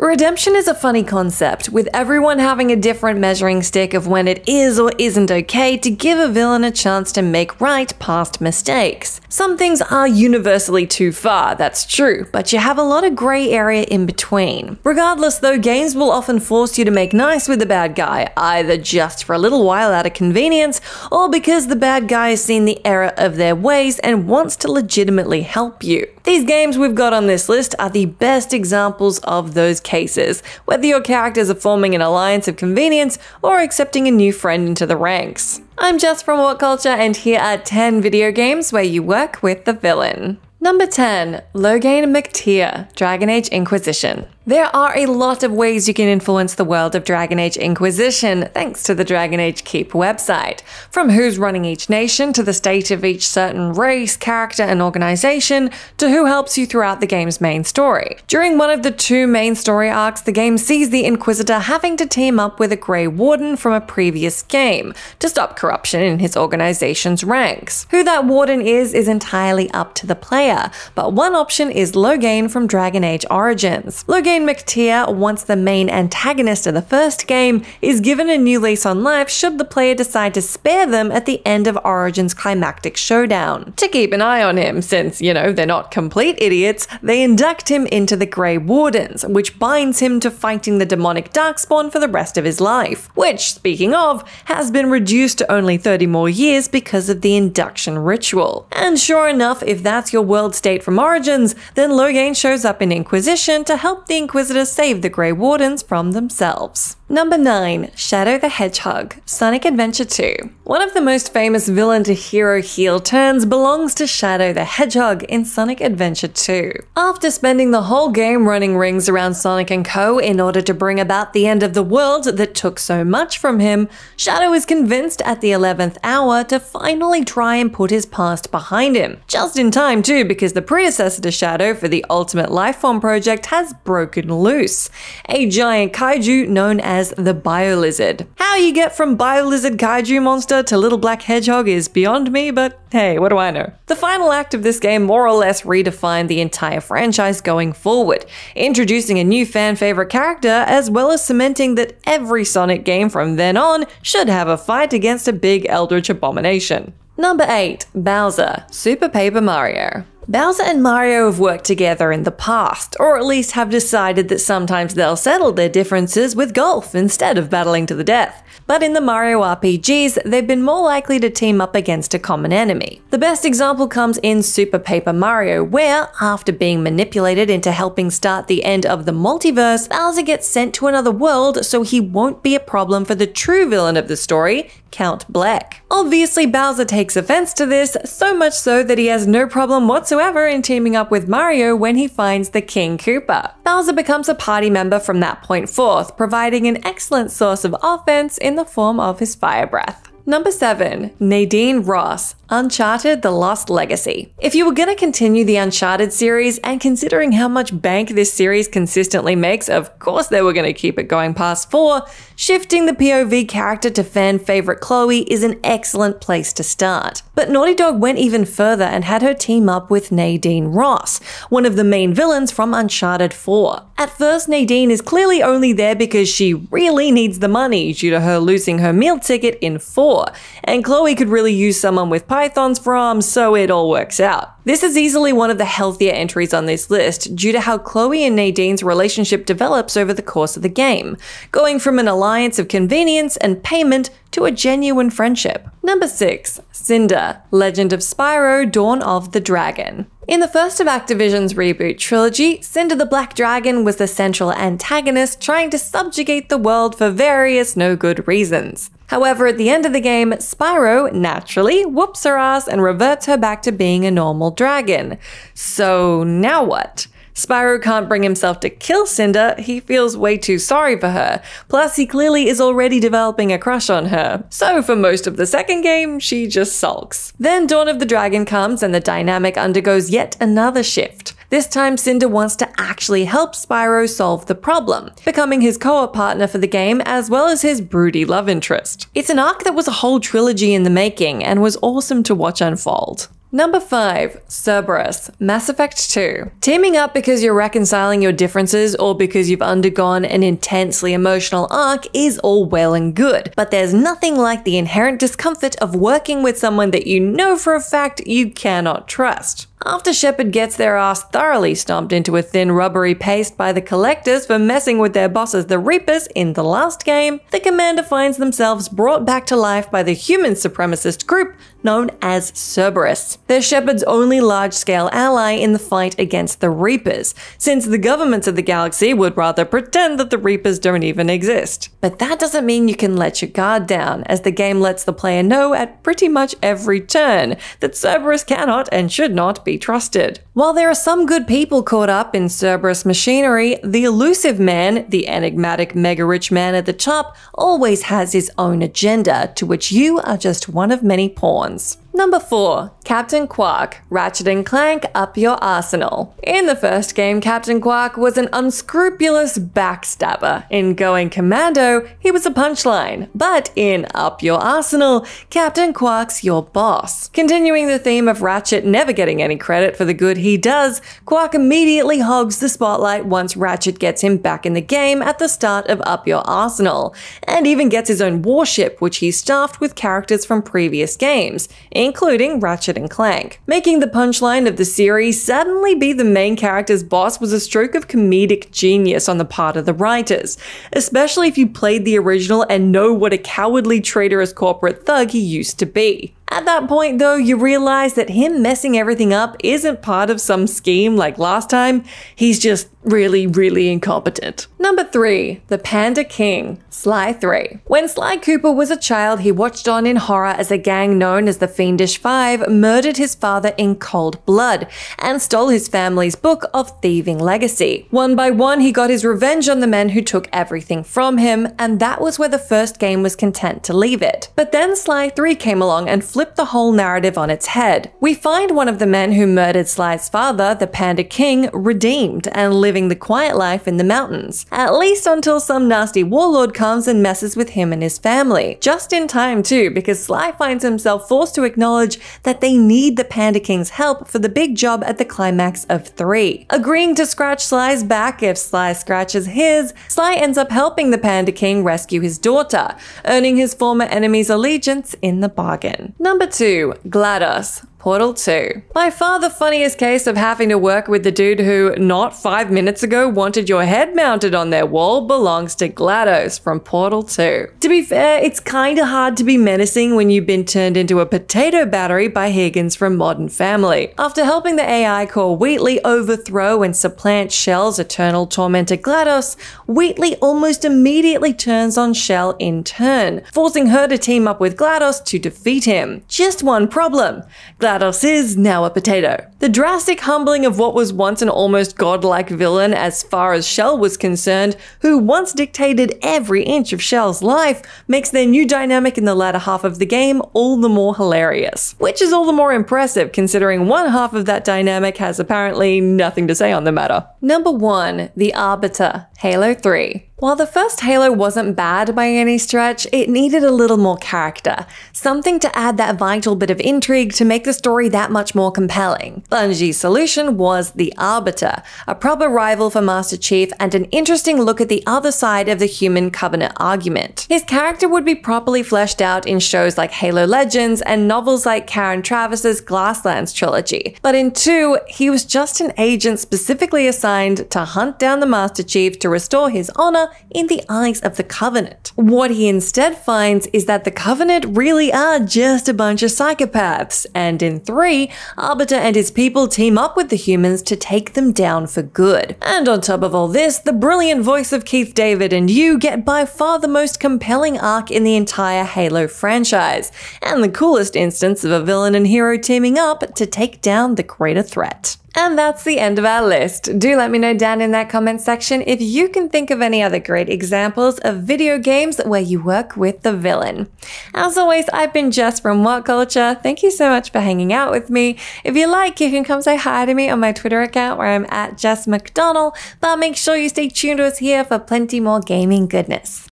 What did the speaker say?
Redemption is a funny concept, with everyone having a different measuring stick of when it is or isn't okay to give a villain a chance to make right past mistakes. Some things are universally too far, that's true, but you have a lot of grey area in between. Regardless though, games will often force you to make nice with the bad guy, either just for a little while out of convenience, or because the bad guy has seen the error of their ways and wants to legitimately help you. These games we've got on this list are the best examples of those cases, whether your characters are forming an alliance of convenience or accepting a new friend into the ranks. I'm Jess from WhatCulture, and here are 10 video games where you work with the villain. Number 10. LOGHAIN McTeer, Dragon Age Inquisition. There are a lot of ways you can influence the world of Dragon Age Inquisition thanks to the Dragon Age Keep website. From who's running each nation to the state of each certain race, character, and organization, to who helps you throughout the game's main story. During one of the 2 main story arcs, the game sees the Inquisitor having to team up with a Grey Warden from a previous game to stop corruption in his organization's ranks. Who that Warden is entirely up to the player, but one option is LOGHAIN from Dragon Age Origins. LOGHAIN McTeer, once the main antagonist of the first game, is given a new lease on life should the player decide to spare them at the end of Origins' climactic showdown. To keep an eye on him, since, they're not complete idiots, they induct him into the Grey Wardens, which binds him to fighting the demonic Darkspawn for the rest of his life, which, speaking of, has been reduced to only 30 more years because of the induction ritual. And sure enough, if that's your world state from Origins, then LOGHAIN shows up in Inquisition to help the Inquisitor save the Grey Wardens from themselves. Number 9. Shadow the Hedgehog, Sonic Adventure 2. One of the most famous villain to hero heel turns belongs to Shadow the Hedgehog in Sonic Adventure 2. After spending the whole game running rings around Sonic & Co. in order to bring about the end of the world that took so much from him, Shadow is convinced at the 11th hour to finally try and put his past behind him. Just in time too, because the predecessor to Shadow for the Ultimate Lifeform project has broken loose. A giant kaiju known as the BIOLIZARD. How you get from BIOLIZARD kaiju monster to little black hedgehog is beyond me, but hey, what do I know? The final act of this game more or less redefined the entire franchise going forward, introducing a new fan favorite character as well as cementing that every Sonic game from then on should have a fight against a big eldritch abomination. Number 8. Bowser, Super Paper Mario. Bowser and Mario have worked together in the past, or at least have decided that sometimes they'll settle their differences with golf instead of battling to the death. But in the Mario RPGs, they've been more likely to team up against a common enemy. The best example comes in Super Paper Mario, where, after being manipulated into helping start the end of the multiverse, Bowser gets sent to another world so he won't be a problem for the true villain of the story, Count Bleck. Obviously, Bowser takes offense to this, so much so that he has no problem whatsoever in teaming up with Mario when he finds the King Koopa. Bowser becomes a party member from that point forth, providing an excellent source of offense in the form of his fire breath. Number 7. Nadine Ross, Uncharted: The Lost Legacy. If you were gonna continue the Uncharted series, and considering how much bank this series consistently makes, of course they were gonna keep it going past 4, shifting the POV character to fan favorite Chloe is an excellent place to start. But Naughty Dog went even further and had her team up with Nadine Ross, one of the main villains from Uncharted 4. At first, Nadine is clearly only there because she really needs the money due to her losing her meal ticket in 4. And Chloe could really use someone with pythons for arms, so it all works out. This is easily one of the healthier entries on this list due to how Chloe and Nadine's relationship develops over the course of the game, going from an alliance of convenience and payment to a genuine friendship. Number 6. Cinder, Legend of Spyro: Dawn of the Dragon. In the first of Activision's reboot trilogy, Cinder the Black Dragon was the central antagonist trying to subjugate the world for various no-good reasons. However, at the end of the game, Spyro naturally whoops her ass and reverts her back to being a normal dragon. So now what? Spyro can't bring himself to kill Cinder, he feels way too sorry for her, plus he clearly is already developing a crush on her. So for most of the second game, she just sulks. Then Dawn of the Dragon comes and the dynamic undergoes yet another shift. This time Cinder wants to actually help Spyro solve the problem, becoming his co-op partner for the game as well as his broody love interest. It's an arc that was a whole trilogy in the making and was awesome to watch unfold. Number 5. Cerberus, Mass Effect 2. Teaming up because you're reconciling your differences or because you've undergone an intensely emotional arc is all well and good, but there's nothing like the inherent discomfort of working with someone that you know for a fact you cannot trust. After Shepard gets their ass thoroughly stomped into a thin rubbery paste by the Collectors for messing with their bosses the Reapers in the last game, the Commander finds themselves brought back to life by the human supremacist group known as Cerberus. They're Shepard's only large-scale ally in the fight against the Reapers, since the governments of the galaxy would rather pretend that the Reapers don't even exist. But that doesn't mean you can let your guard down, as the game lets the player know at pretty much every turn that Cerberus cannot and should not be trusted. While there are some good people caught up in Cerberus machinery, the elusive man, the enigmatic mega-rich man at the top, always has his own agenda, to which you are just one of many pawns. Number 4. Captain QUARK, Ratchet and Clank, Up Your Arsenal. In the first game, Captain QUARK was an unscrupulous backstabber. In Going Commando, he was a punchline. But in Up Your Arsenal, Captain QUARK's your boss. Continuing the theme of Ratchet never getting any credit for the good he does, QUARK immediately hogs the spotlight once Ratchet gets him back in the game at the start of Up Your Arsenal, and even gets his own warship, which he staffed with characters from previous games, including Ratchet and Clank. Making the punchline of the series suddenly be the main character's boss was a stroke of comedic genius on the part of the writers, especially if you played the original and know what a cowardly traitorous corporate thug he used to be. At that point though, you realize that him messing everything up isn't part of some scheme like last time, he's just really incompetent. Number 3. The Panda King, Sly 3. When Sly Cooper was a child, he watched on in horror as a gang known as the Fiendish Five murdered his father in cold blood and stole his family's book of thieving legacy. One by one, he got his revenge on the men who took everything from him, and that was where the first game was content to leave it. But then Sly 3 came along and flipped the whole narrative on its head. We find one of the men who murdered Sly's father, the Panda King, redeemed and living the quiet life in the mountains, at least until some nasty warlord comes and messes with him and his family. Just in time too, because Sly finds himself forced to acknowledge that they need the Panda King's help for the big job at the climax of 3. Agreeing to scratch Sly's back if Sly scratches his, Sly ends up helping the Panda King rescue his daughter, earning his former enemy's allegiance in the bargain. Number 2. GLADOS, Portal 2. By far the funniest case of having to work with the dude who, not 5 minutes ago, wanted your head mounted on their wall belongs to GLADOS from Portal 2. To be fair, it's kinda hard to be menacing when you've been turned into a potato battery by Higgins from Modern Family. After helping the AI core Wheatley overthrow and supplant Shell's eternal tormentor GLADOS, Wheatley almost immediately turns on Shell in turn, forcing her to team up with GLADOS to defeat him. Just one problem. GLADOS is now a potato. The drastic humbling of what was once an almost godlike villain as far as Shell was concerned, who once dictated every inch of Shell's life, makes their new dynamic in the latter half of the game all the more hilarious. Which is all the more impressive considering one half of that dynamic has apparently nothing to say on the matter. Number 1. The Arbiter, Halo 3. While the first Halo wasn't bad by any stretch, it needed a little more character, something to add that vital bit of intrigue to make the story that much more compelling. Bungie's solution was the Arbiter, a proper rival for Master Chief and an interesting look at the other side of the human Covenant argument. His character would be properly fleshed out in shows like Halo Legends and novels like Karen Travis's Glasslands trilogy, but in 2, he was just an agent specifically assigned to hunt down the Master Chief to restore his honor in the eyes of the Covenant. What he instead finds is that the Covenant really are just a bunch of psychopaths, and in 3, Arbiter and his people team up with the humans to take them down for good. And on top of all this, the brilliant voice of Keith David and you get by far the most compelling arc in the entire Halo franchise, and the coolest instance of a villain and hero teaming up to take down the greater threat. And that's the end of our list. Do let me know down in that comment section if you can think of any other great examples of video games where you work with the villain. As always, I've been Jess from WhatCulture. Thank you so much for hanging out with me. If you like, you can come say hi to me on my Twitter account where I'm @JessMcDonald, but make sure you stay tuned to us here for plenty more gaming goodness.